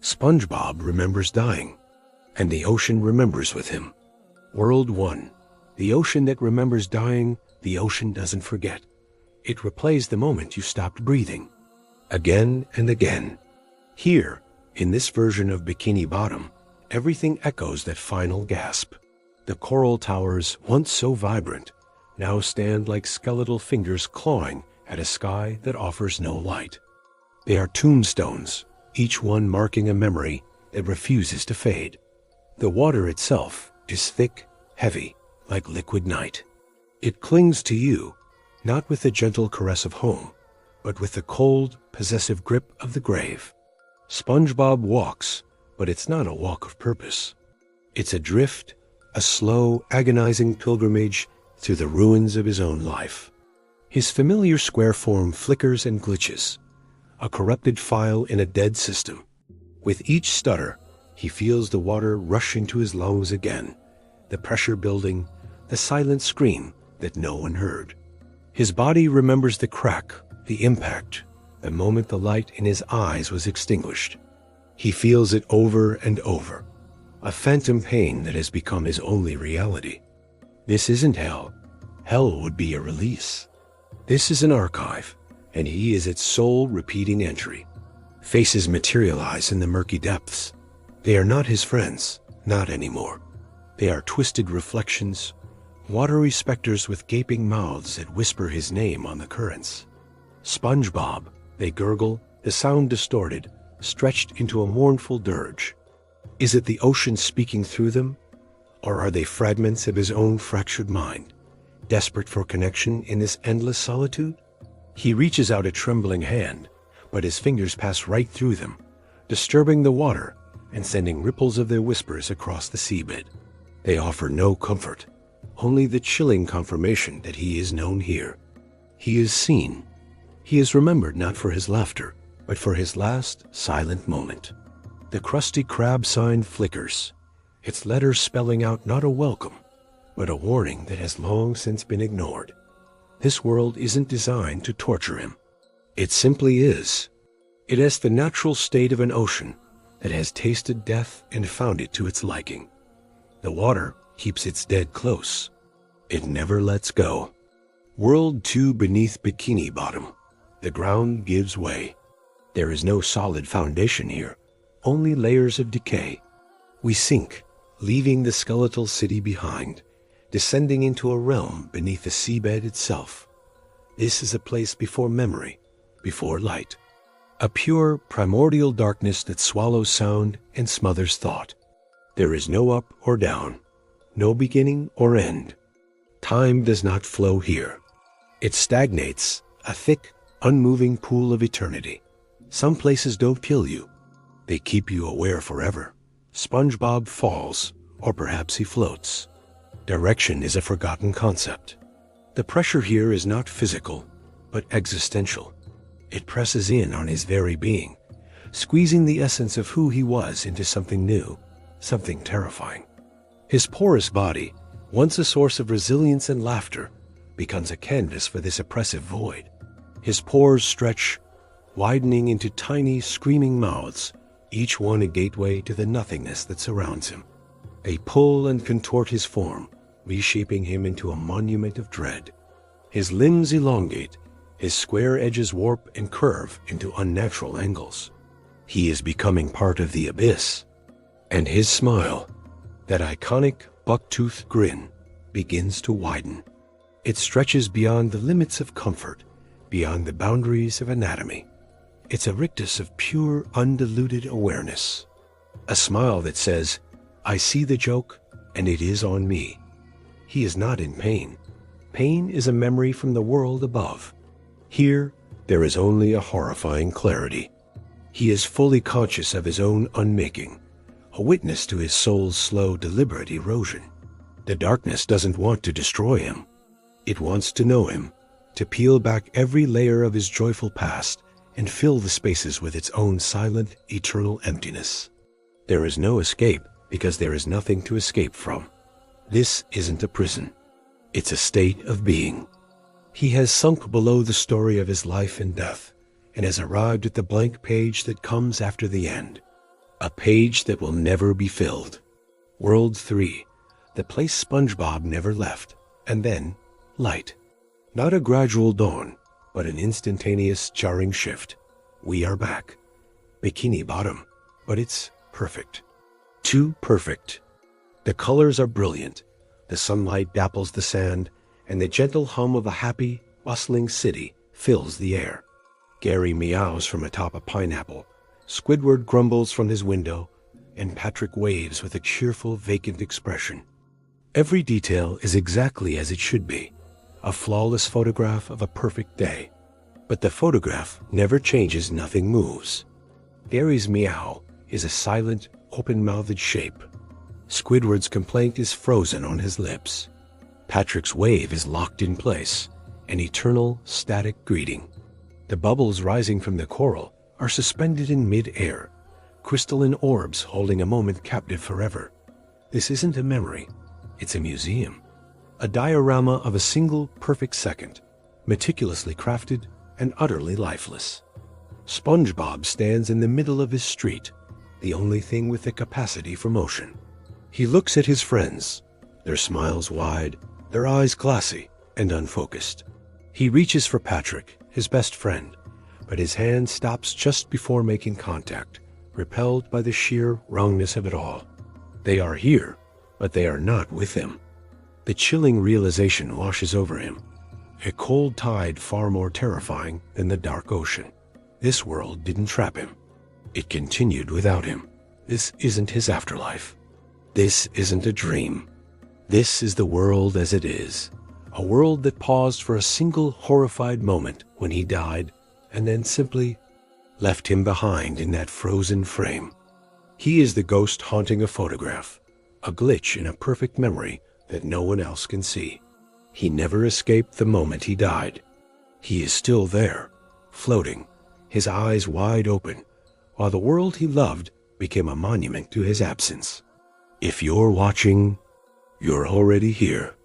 SpongeBob remembers dying, and the ocean remembers with him. World 1. The ocean that remembers dying, the ocean doesn't forget. It replays the moment you stopped breathing. Again and again. Here, in this version of Bikini Bottom, everything echoes that final gasp. The coral towers, once so vibrant, now stand like skeletal fingers clawing at a sky that offers no light. They are tombstones, each one marking a memory that refuses to fade. The water itself is thick, heavy, like liquid night. It clings to you, not with the gentle caress of home, but with the cold, possessive grip of the grave. SpongeBob walks, but it's not a walk of purpose. It's a drift, a slow, agonizing pilgrimage through the ruins of his own life. His familiar square form flickers and glitches, a corrupted file in a dead system. With each stutter, he feels the water rush into his lungs again, the pressure building, the silent scream that no one heard. His body remembers the crack, the impact, the moment the light in his eyes was extinguished. He feels it over and over, a phantom pain that has become his only reality. This isn't hell. Hell would be a release. This is an archive, and he is its sole repeating entry. Faces materialize in the murky depths. They are not his friends, not anymore. They are twisted reflections, watery specters with gaping mouths that whisper his name on the currents. SpongeBob, they gurgle, the sound distorted, stretched into a mournful dirge. Is it the ocean speaking through them, or are they fragments of his own fractured mind, desperate for connection in this endless solitude? He reaches out a trembling hand, but his fingers pass right through them, disturbing the water and sending ripples of their whispers across the seabed. They offer no comfort, only the chilling confirmation that he is known here. He is seen. He is remembered not for his laughter, but for his last silent moment. The crusty crab sign flickers, its letters spelling out not a welcome, but a warning that has long since been ignored. This world isn't designed to torture him. It simply is. It is the natural state of an ocean that has tasted death and found it to its liking. The water keeps its dead close. It never lets go. World 2 beneath Bikini Bottom. The ground gives way. There is no solid foundation here, only layers of decay. We sink, leaving the skeletal city behind, descending into a realm beneath the seabed itself. This is a place before memory, before light. A pure, primordial darkness that swallows sound and smothers thought. There is no up or down, no beginning or end. Time does not flow here. It stagnates, a thick, unmoving pool of eternity. Some places don't kill you. They keep you aware forever. SpongeBob falls, or perhaps he floats. Direction is a forgotten concept. The pressure here is not physical, but existential. It presses in on his very being, squeezing the essence of who he was into something new, something terrifying. His porous body, once a source of resilience and laughter, becomes a canvas for this oppressive void. His pores stretch, widening into tiny, screaming mouths, each one a gateway to the nothingness that surrounds him. They pull and contort his form, reshaping him into a monument of dread. His limbs elongate, his square edges warp and curve into unnatural angles. He is becoming part of the abyss, and his smile, that iconic buck-toothed grin, begins to widen. It stretches beyond the limits of comfort, beyond the boundaries of anatomy. It's a rictus of pure, undiluted awareness. A smile that says, I see the joke, and it is on me. He is not in pain. Pain is a memory from the world above. Here, there is only a horrifying clarity. He is fully conscious of his own unmaking, a witness to his soul's slow, deliberate erosion. The darkness doesn't want to destroy him. It wants to know him, to peel back every layer of his joyful past and fill the spaces with its own silent, eternal emptiness. There is no escape because there is nothing to escape from. This isn't a prison. It's a state of being. He has sunk below the story of his life and death and has arrived at the blank page that comes after the end. A page that will never be filled. World 3. The place SpongeBob never left. And then, light. Not a gradual dawn, but an instantaneous jarring shift. We are back. Bikini Bottom. But it's perfect. Too perfect. The colors are brilliant. The sunlight dapples the sand, and the gentle hum of a happy, bustling city fills the air. Gary meows from atop a pineapple. Squidward grumbles from his window, and Patrick waves with a cheerful, vacant expression. Every detail is exactly as it should be, a flawless photograph of a perfect day. But the photograph never changes, nothing moves. Gary's meow is a silent, open-mouthed shape. Squidward's complaint is frozen on his lips. Patrick's wave is locked in place, an eternal, static greeting. The bubbles rising from the coral are suspended in mid-air, crystalline orbs holding a moment captive forever. This isn't a memory, it's a museum. A diorama of a single perfect second, meticulously crafted and utterly lifeless. SpongeBob stands in the middle of his street, the only thing with the capacity for motion. He looks at his friends, their smiles wide, their eyes glassy and unfocused. He reaches for Patrick, his best friend, but his hand stops just before making contact, repelled by the sheer wrongness of it all. They are here, but they are not with him. The chilling realization washes over him, a cold tide far more terrifying than the dark ocean. This world didn't trap him. It continued without him. This isn't his afterlife. This isn't a dream. This is the world as it is, a world that paused for a single horrified moment when he died, and then simply left him behind in that frozen frame. He is the ghost haunting a photograph, a glitch in a perfect memory that no one else can see. He never escaped the moment he died. He is still there, floating, his eyes wide open, while the world he loved became a monument to his absence. If you're watching, you're already here.